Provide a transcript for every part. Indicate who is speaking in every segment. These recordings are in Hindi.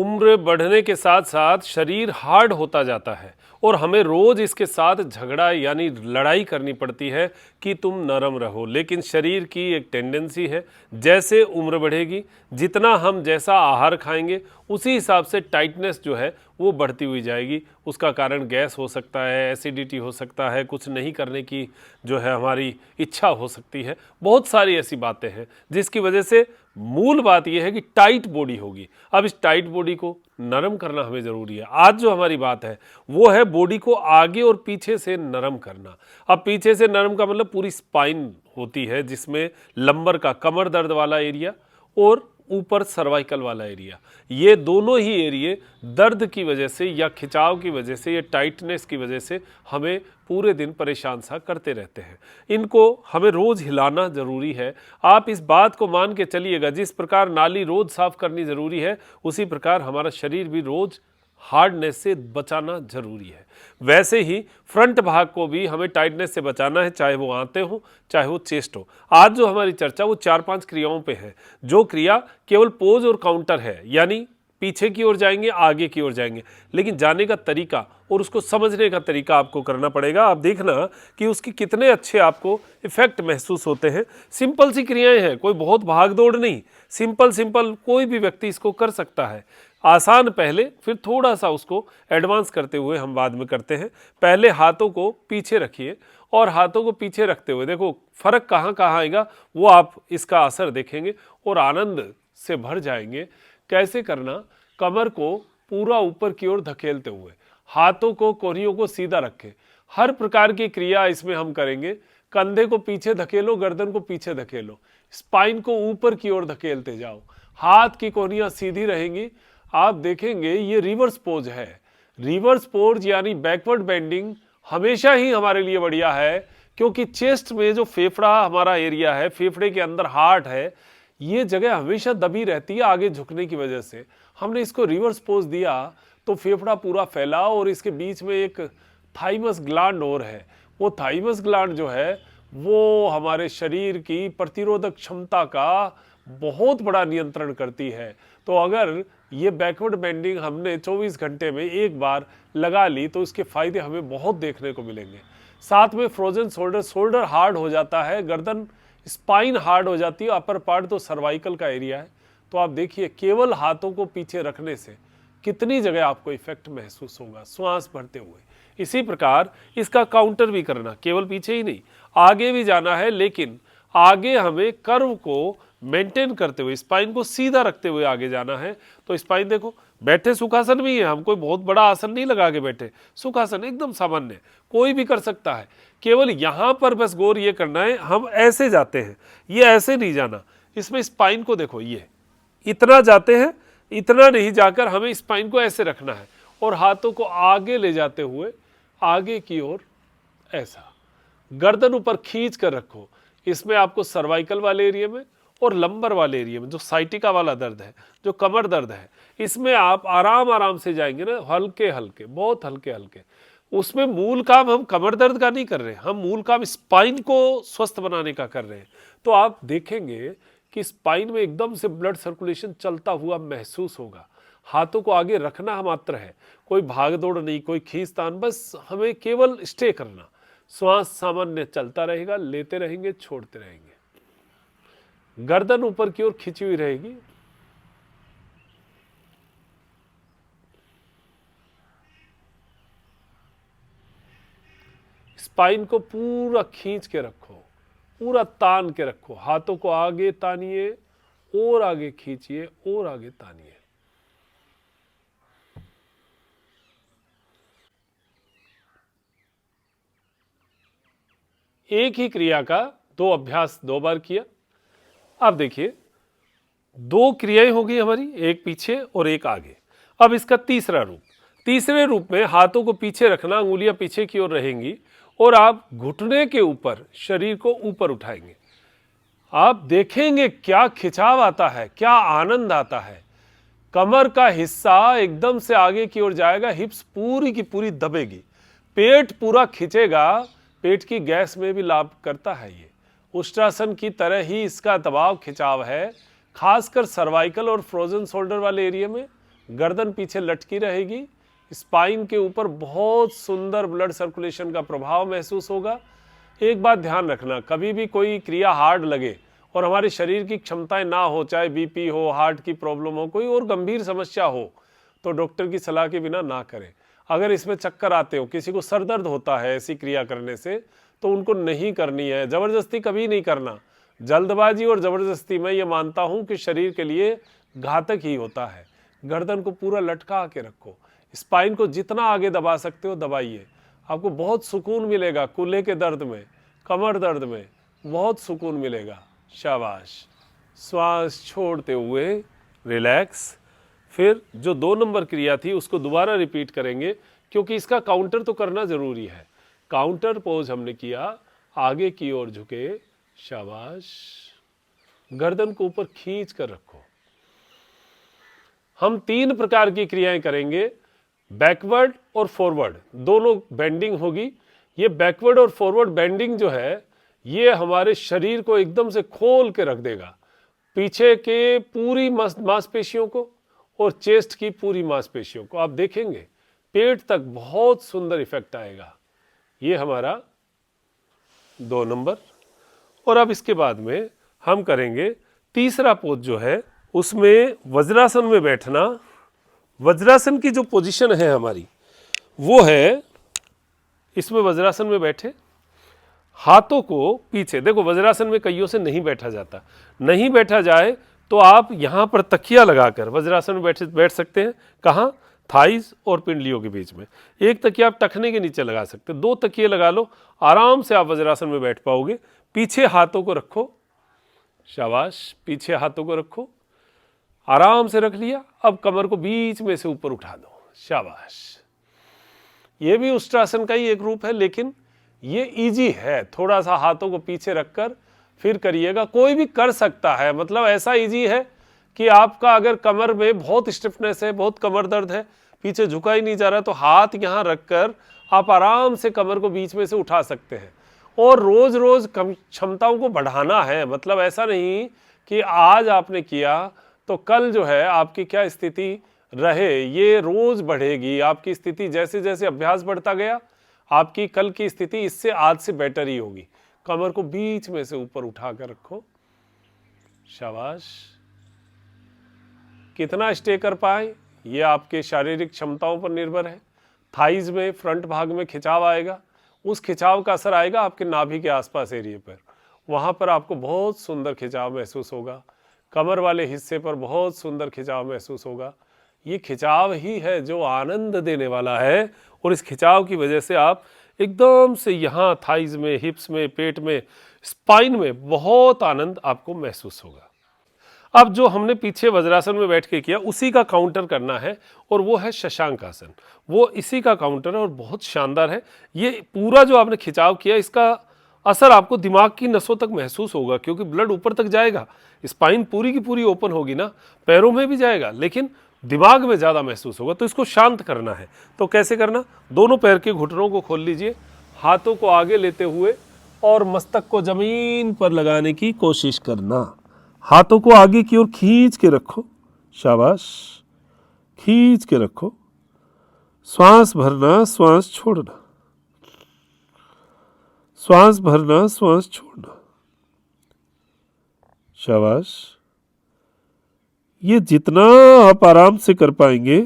Speaker 1: उम्र बढ़ने के साथ साथ शरीर हार्ड होता जाता है और हमें रोज इसके साथ झगड़ा यानी लड़ाई करनी पड़ती है कि तुम नरम रहो। लेकिन शरीर की एक टेंडेंसी है, जैसे उम्र बढ़ेगी जितना हम जैसा आहार खाएंगे उसी हिसाब से टाइटनेस जो है वो बढ़ती हुई जाएगी। उसका कारण गैस हो सकता है, एसिडिटी हो सकता है, कुछ नहीं करने की जो है हमारी इच्छा हो सकती है। बहुत सारी ऐसी बातें हैं जिसकी वजह से मूल बात यह है कि टाइट बॉडी होगी। अब इस टाइट बॉडी को नरम करना हमें ज़रूरी है। आज जो हमारी बात है वो है बॉडी को आगे और पीछे से नरम करना। अब पीछे से नरम का मतलब पूरी स्पाइन होती है, जिसमें लंबर का कमर दर्द वाला एरिया और ऊपर सर्वाइकल वाला एरिया, ये दोनों ही एरिया दर्द की वजह से या खिंचाव की वजह से या टाइटनेस की वजह से हमें पूरे दिन परेशान सा करते रहते हैं। इनको हमें रोज़ हिलाना ज़रूरी है। आप इस बात को मान के चलिएगा, जिस प्रकार नाली रोज़ साफ़ करनी ज़रूरी है उसी प्रकार हमारा शरीर भी रोज़ हार्डनेस से बचाना जरूरी है। वैसे ही फ्रंट भाग को भी हमें टाइटनेस से बचाना है, चाहे वो आंतें हो चाहे वो चेस्ट हो। आज जो हमारी चर्चा वो 4-5 क्रियाओं पे है, जो क्रिया केवल पोज और काउंटर है, यानी पीछे की ओर जाएंगे आगे की ओर जाएंगे, लेकिन जाने का तरीका और उसको समझने का तरीका आपको करना पड़ेगा। आप देखना कि उसकी कितने अच्छे आपको इफेक्ट महसूस होते हैं। सिंपल सी क्रियाएं हैं, कोई बहुत भाग दौड़ नहीं, सिंपल कोई भी व्यक्ति इसको कर सकता है। आसान पहले, फिर थोड़ा सा उसको एडवांस करते हुए हम बाद में करते हैं। पहले हाथों को पीछे रखिए और हाथों को पीछे रखते हुए देखो फर्क कहाँ कहाँ आएगा, वो आप इसका असर देखेंगे और आनंद से भर जाएंगे। कैसे करना, कमर को पूरा ऊपर की ओर धकेलते हुए हाथों को कोहनियों को सीधा रखें। हर प्रकार की क्रिया इसमें हम करेंगे। कंधे को पीछे धकेलो, गर्दन को पीछे धकेलो, स्पाइन को ऊपर की ओर धकेलते जाओ, हाथ की कोहनियां सीधी रहेंगी। आप देखेंगे ये रिवर्स पोज है। रिवर्स पोज यानी बैकवर्ड बेंडिंग हमेशा ही हमारे लिए बढ़िया है, क्योंकि चेस्ट में जो फेफड़ा हमारा एरिया है, फेफड़े के अंदर हार्ट है, ये जगह हमेशा दबी रहती है आगे झुकने की वजह से। हमने इसको रिवर्स पोज दिया तो फेफड़ा पूरा फैला और इसके बीच में एक थाइमस ग्लैंड और है। वो थाइमस ग्लैंड जो है वो हमारे शरीर की प्रतिरोधक क्षमता का बहुत बड़ा नियंत्रण करती है। तो अगर ये बैकवर्ड बेंडिंग हमने 24 घंटे में एक बार लगा ली तो इसके फायदे हमें बहुत देखने को मिलेंगे। साथ में फ्रोजन शोल्डर, शोल्डर हार्ड हो जाता है, गर्दन स्पाइन हार्ड हो जाती है, अपर पार्ट तो सर्वाइकल का एरिया है। तो आप देखिए केवल हाथों को पीछे रखने से कितनी जगह आपको इफेक्ट महसूस होगा श्वास भरते हुए। इसी प्रकार इसका काउंटर भी करना, केवल पीछे ही नहीं आगे भी जाना है, लेकिन आगे हमें कर्व को मेंटेन करते हुए स्पाइन को सीधा रखते हुए आगे जाना है। तो स्पाइन देखो, बैठे सुखासन में ही है, हम कोई बहुत बड़ा आसन नहीं लगा के बैठे, सुखासन एकदम सामान्य, कोई भी कर सकता है। केवल यहाँ पर बस गौर ये करना है, हम ऐसे जाते हैं, ये ऐसे नहीं जाना। इसमें स्पाइन को देखो, ये इतना जाते हैं, इतना नहीं जाकर हमें स्पाइन को ऐसे रखना है और हाथों को आगे ले जाते हुए आगे की ओर ऐसा, गर्दन ऊपर खींच कर रखो। इसमें आपको सर्वाइकल वाले एरिया में और लंबर वाले एरिया में जो साइटिका वाला दर्द है, जो कमर दर्द है, इसमें आप आराम आराम से जाएंगे ना, हल्के हल्के, बहुत हल्के हल्के। उसमें मूल काम हम कमर दर्द का नहीं कर रहे, हम मूल काम स्पाइन को स्वस्थ बनाने का कर रहे हैं। तो आप देखेंगे कि स्पाइन में एकदम से ब्लड सर्कुलेशन चलता हुआ महसूस होगा। हाथों को आगे रखना मात्र है, कोई भाग दौड़ नहीं, कोई खींचतान, बस हमें केवल स्टे करना। श्वास सामान्य चलता रहेगा, लेते रहेंगे, छोड़ते रहेंगे, गर्दन ऊपर की ओर खिंची हुई रहेगी। स्पाइन को पूरा खींच के रखो, पूरा तान के रखो, हाथों को आगे तानिए और आगे खींचिए और आगे तानिए। एक ही क्रिया का 2 अभ्यास 2 बार किया। अब देखिए 2 क्रियाएं होगी हमारी, एक पीछे और एक आगे। अब इसका तीसरा रूप, तीसरे रूप में हाथों को पीछे रखना, उंगलियां पीछे की ओर रहेंगी और आप घुटने के ऊपर शरीर को ऊपर उठाएंगे। आप देखेंगे क्या खिंचाव आता है, क्या आनंद आता है। कमर का हिस्सा एकदम से आगे की ओर जाएगा, हिप्स पूरी की पूरी दबेगी, पेट पूरा खिंचेगा। पेट की गैस में भी लाभ करता है ये। उष्ट्रासन की तरह ही इसका दबाव खिंचाव है, खासकर सर्वाइकल और फ्रोजन शोल्डर वाले एरिया में, गर्दन पीछे लटकी रहेगी, स्पाइन के ऊपर बहुत सुंदर ब्लड सर्कुलेशन का प्रभाव महसूस होगा। एक बात ध्यान रखना, कभी भी कोई क्रिया हार्ड लगे और हमारे शरीर की क्षमताएं ना हो, चाहे बीपी हो, हार्ट की प्रॉब्लम हो, कोई और गंभीर समस्या हो, तो डॉक्टर की सलाह के बिना ना करें। अगर इसमें चक्कर आते हो, किसी को सर दर्द होता है ऐसी क्रिया करने से, तो उनको नहीं करनी है। ज़बरदस्ती कभी नहीं करना। जल्दबाजी और ज़बरदस्ती मैं ये मानता हूँ कि शरीर के लिए घातक ही होता है। गर्दन को पूरा लटका के रखो, स्पाइन को जितना आगे दबा सकते हो दबाइए, आपको बहुत सुकून मिलेगा। कूल्हे के दर्द में, कमर दर्द में बहुत सुकून मिलेगा। शाबाश। श्वास छोड़ते हुए रिलैक्स। फिर जो 2 नंबर क्रिया थी उसको दोबारा रिपीट करेंगे, क्योंकि इसका काउंटर तो करना ज़रूरी है। काउंटर पोज हमने किया, आगे की ओर झुके, शाबाश। गर्दन को ऊपर खींच कर रखो। हम 3 प्रकार की क्रियाएं करेंगे, बैकवर्ड और फॉरवर्ड, दोनों बेंडिंग होगी। ये बैकवर्ड और फॉरवर्ड बेंडिंग जो है, ये हमारे शरीर को एकदम से खोल के रख देगा। पीछे के पूरी मांसपेशियों को और चेस्ट की पूरी मांसपेशियों को, आप देखेंगे पेट तक बहुत सुंदर इफेक्ट आएगा। ये हमारा 2 नंबर। और अब इसके बाद में हम करेंगे तीसरा पोज जो है, उसमें वज्रासन में बैठना। वज्रासन की जो पोजीशन है हमारी वो है, इसमें वज्रासन में बैठे, हाथों को पीछे, देखो वज्रासन में कईयों से नहीं बैठा जाता, नहीं बैठा जाए तो आप यहाँ पर तकिया लगाकर वज्रासन में बैठ सकते हैं। कहाँ? थाइज और पिंडलियों के बीच में। एक तकिया आप टखने के नीचे लगा सकते हैं, 2 तकिए लगा लो, आराम से आप वज्रासन में बैठ पाओगे। पीछे हाथों को रखो, शाबाश। पीछे हाथों को रखो, आराम से रख लिया। अब कमर को बीच में से ऊपर उठा दो, शाबाश। ये भी उष्ट्रासन का ही एक रूप है, लेकिन ये इजी है। थोड़ा सा हाथों को पीछे रखकर फिर करिएगा, कोई भी कर सकता है। मतलब ऐसा इजी है कि आपका अगर कमर में बहुत स्टिफनेस है, बहुत कमर दर्द है, पीछे झुका ही नहीं जा रहा, तो हाथ यहाँ रखकर आप आराम से कमर को बीच में से उठा सकते हैं। और रोज रोज क्षमताओं को बढ़ाना है। मतलब ऐसा नहीं कि आज आपने किया तो कल जो है आपकी क्या स्थिति रहे, ये रोज बढ़ेगी आपकी स्थिति। जैसे जैसे अभ्यास बढ़ता गया, आपकी कल की स्थिति इससे आज से बेटर ही होगी। कमर को बीच में से ऊपर उठा कर रखो, शाबाश। कितना स्टे कर पाए ये आपके शारीरिक क्षमताओं पर निर्भर है। थाइज में, फ्रंट भाग में खिंचाव आएगा, उस खिंचाव का असर आएगा आपके नाभि के आसपास एरिया पर, वहां पर आपको बहुत सुंदर खिंचाव महसूस होगा। कमर वाले हिस्से पर बहुत सुंदर खिंचाव महसूस होगा। ये खिंचाव ही है जो आनंद देने वाला है, और इस खिंचाव की वजह से आप एकदम से यहाँ थाइज में, हिप्स में, पेट में, स्पाइन में बहुत आनंद आपको महसूस होगा। अब जो हमने पीछे वज्रासन में बैठ के किया उसी का काउंटर करना है, और वो है शशांक आसन। वो इसी का काउंटर है और बहुत शानदार है। ये पूरा जो आपने खिंचाव किया, इसका असर आपको दिमाग की नसों तक महसूस होगा, क्योंकि ब्लड ऊपर तक जाएगा। स्पाइन पूरी की पूरी ओपन होगी ना, पैरों में भी जाएगा, लेकिन दिमाग में ज़्यादा महसूस होगा। तो इसको शांत करना है। तो कैसे करना? दोनों पैर के घुटनों को खोल लीजिए, हाथों को आगे लेते हुए और मस्तक को जमीन पर लगाने की कोशिश करना। हाथों को आगे की ओर खींच के रखो, शाबाश। खींच के रखो। श्वास भरना, श्वास छोड़ना, श्वास भरना, श्वास छोड़ना, शाबाश। ये जितना आप आराम से कर पाएंगे।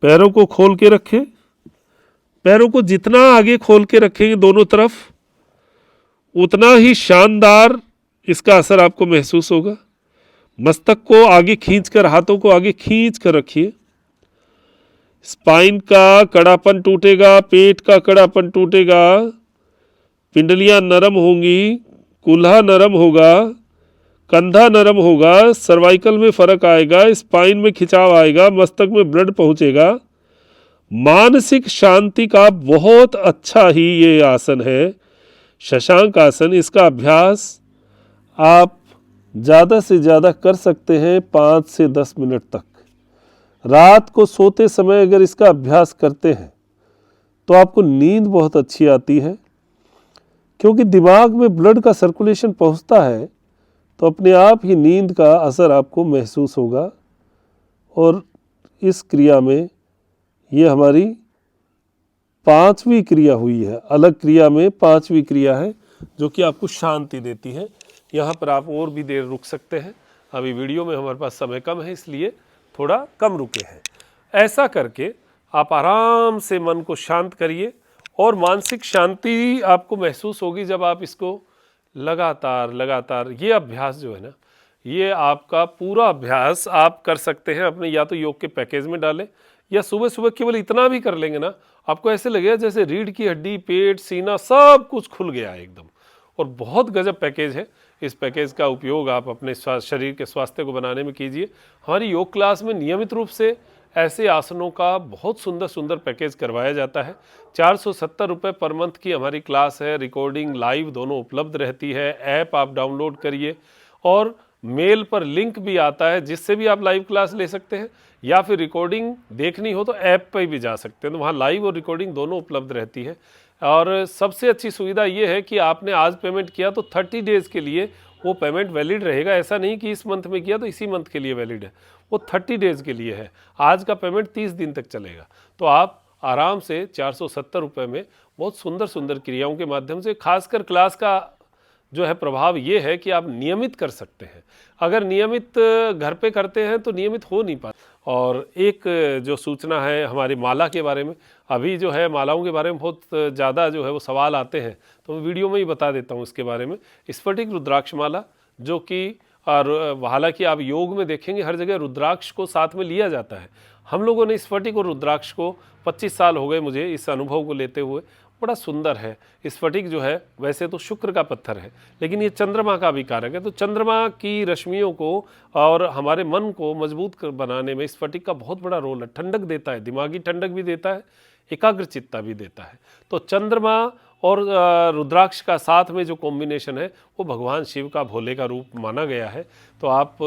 Speaker 1: पैरों को खोल के रखें। पैरों को जितना आगे खोल के रखेंगे दोनों तरफ, उतना ही शानदार इसका असर आपको महसूस होगा। मस्तक को आगे खींचकर, हाथों को आगे खींच कर रखिए। स्पाइन का कड़ापन टूटेगा, पेट का कड़ापन टूटेगा, पिंडलियां नरम होंगी, कूल्हा नरम होगा, कंधा नरम होगा, सर्वाइकल में फर्क आएगा, स्पाइन में खिंचाव आएगा, मस्तक में ब्लड पहुंचेगा। मानसिक शांति का बहुत अच्छा ही ये आसन है, शशांक आसन। इसका अभ्यास आप ज़्यादा से ज़्यादा कर सकते हैं 5 से 10 मिनट तक। रात को सोते समय अगर इसका अभ्यास करते हैं तो आपको नींद बहुत अच्छी आती है, क्योंकि दिमाग में ब्लड का सर्कुलेशन पहुंचता है, तो
Speaker 2: तो अपने आप ही नींद का असर आपको महसूस होगा। और इस क्रिया में ये हमारी 5वीं क्रिया हुई है, अलग क्रिया में 5वीं क्रिया है जो कि आपको शांति देती है। यहाँ पर आप और भी देर रुक सकते हैं, अभी वीडियो में हमारे पास समय कम है इसलिए थोड़ा कम रुके हैं। ऐसा करके आप आराम से मन को शांत करिए और मानसिक शांति आपको महसूस होगी जब आप इसको लगातार ये अभ्यास जो है ना, ये आपका पूरा अभ्यास आप कर सकते हैं अपने या तो योग के पैकेज में डालें या सुबह सुबह केवल इतना भी कर लेंगे ना, आपको ऐसे लगेगा जैसे रीढ़ की हड्डी, पेट, सीना सब कुछ खुल गया है एकदम। और बहुत गजब पैकेज है। इस पैकेज का उपयोग आप अपने शरीर के स्वास्थ्य को बनाने में कीजिए। हमारी योग क्लास में नियमित रूप से ऐसे आसनों का बहुत सुंदर सुंदर पैकेज करवाया जाता है। 470 रुपये पर मंथ की हमारी क्लास है, रिकॉर्डिंग लाइव दोनों उपलब्ध रहती है। ऐप आप डाउनलोड करिए और मेल पर लिंक भी आता है जिससे भी आप लाइव क्लास ले सकते हैं, या फिर रिकॉर्डिंग देखनी हो तो ऐप पर भी जा सकते हैं, तो वहाँ लाइव और रिकॉर्डिंग दोनों उपलब्ध रहती है। और सबसे अच्छी सुविधा ये है कि आपने आज पेमेंट किया तो 30 डेज़ के लिए वो पेमेंट वैलिड रहेगा। ऐसा नहीं कि इस मंथ में किया तो इसी मंथ के लिए वैलिड है, वो 30 डेज़ के लिए है। आज का पेमेंट 30 दिन तक चलेगा। तो आप आराम से 470 रुपये में बहुत सुंदर सुंदर क्रियाओं के माध्यम से, खासकर क्लास का जो है प्रभाव ये है कि आप नियमित कर सकते हैं। अगर नियमित घर पे करते हैं तो नियमित हो नहीं पाता। और एक जो सूचना है हमारी माला के बारे में, अभी जो है मालाओं के बारे में बहुत ज़्यादा जो है वो सवाल आते हैं, तो मैं वीडियो में ही बता देता हूँ इसके बारे में। स्फटिक रुद्राक्ष माला, जो कि हालांकि आप योग में देखेंगे हर जगह रुद्राक्ष को साथ में लिया जाता है। हम लोगों ने स्फटिक और रुद्राक्ष को 25 साल हो गए मुझे इस अनुभव को लेते हुए। बड़ा सुंदर है। स्फटिक जो है वैसे तो शुक्र का पत्थर है, लेकिन ये चंद्रमा का भी कारक है, तो चंद्रमा की रश्मियों को और हमारे मन को मजबूत बनाने में स्फटिक का बहुत बड़ा रोल है। ठंडक देता है, दिमागी ठंडक भी देता है, एकाग्रचित्ता भी देता है। तो चंद्रमा और रुद्राक्ष का साथ में जो कॉम्बिनेशन है वो भगवान शिव का भोले का रूप माना गया है। तो आप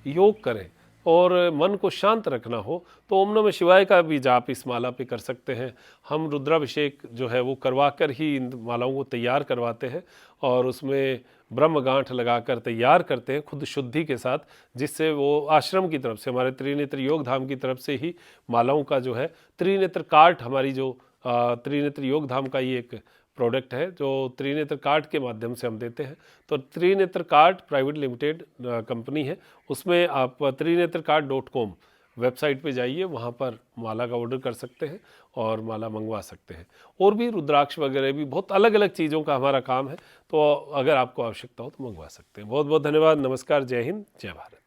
Speaker 2: योग करें और मन को शांत रखना हो तो ओम नमः शिवाय का भी जाप इस माला पे कर सकते हैं। हम रुद्राभिषेक जो है वो करवा कर ही इन मालाओं को तैयार करवाते हैं और उसमें ब्रह्म गांठ लगाकर तैयार करते हैं खुद शुद्धि के साथ, जिससे वो आश्रम की तरफ से, हमारे त्रिनेत्र योग धाम की तरफ से ही मालाओं का जो है त्रिनेत्र कार्ट, हमारी जो त्रिनेत्र योग धाम का ही एक प्रोडक्ट है जो त्रिनेत्र कार्ट के माध्यम से हम देते हैं। तो Trinetra cart private limited company है, उसमें आप trinetrcart.com वेबसाइट पे जाइए, वहाँ पर माला का ऑर्डर कर सकते हैं और माला मंगवा सकते हैं। और भी रुद्राक्ष वगैरह भी बहुत अलग अलग चीज़ों का हमारा काम है, तो अगर आपको आवश्यकता हो तो मंगवा सकते हैं। बहुत बहुत धन्यवाद। नमस्कार। जय हिंद, जय भारत।